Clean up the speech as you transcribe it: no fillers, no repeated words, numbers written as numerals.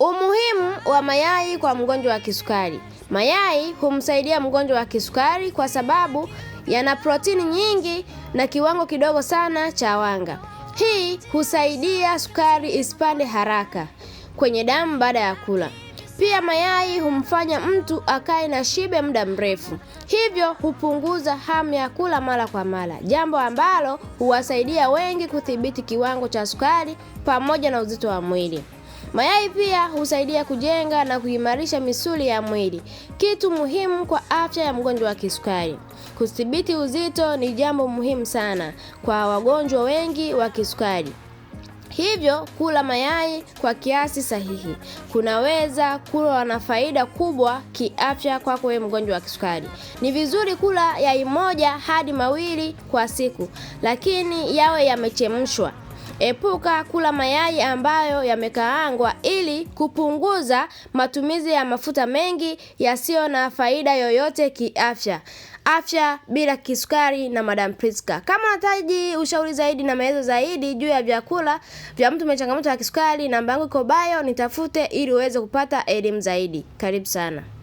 Umuhimu wa mayai kwa mgonjwa wa kisukari. Mayai humsaidia mgonjwa wa kisukari kwa sababu yana protini nyingi na kiwango kidogo sana cha wanga. Hii husaidia sukari isipande haraka kwenye damu baada ya kula. Pia mayai humfanya mtu akae na shibe muda mrefu. Hivyo hupunguza hamu ya kula mara kwa mara. Jambo ambalo huwasaidia wengi kudhibiti kiwango cha sukari pamoja na uzito wa mwili. Mayai pia husaidia kujenga na kuimarisha misuli ya mwili, kitu muhimu kwa afya ya mgonjwa wa kisukari. Kudhibiti uzito ni jambo muhimu sana kwa wagonjwa wengi wa kisukari. Hivyo kula mayai kwa kiasi sahihi kunaweza kuwa na faida kubwa kiafya kwako wewe mgonjwa wa kisukari. Ni vizuri kula yai moja hadi mawili kwa siku, lakini yawe yamechemshwa. Epuka kula mayai ambayo yamekaangwa ili kupunguza matumizi ya mafuta mengi yasiyo na faida yoyote kiafya. Afya bila kisukari na Madam Priska. Kama unahitaji ushauri zaidi na maelezo zaidi juu ya vyakula vya mtu mwenye changamoto ya kisukari, namba yangu iko bio, nitafute ili uweze kupata elimu zaidi. Karibu sana.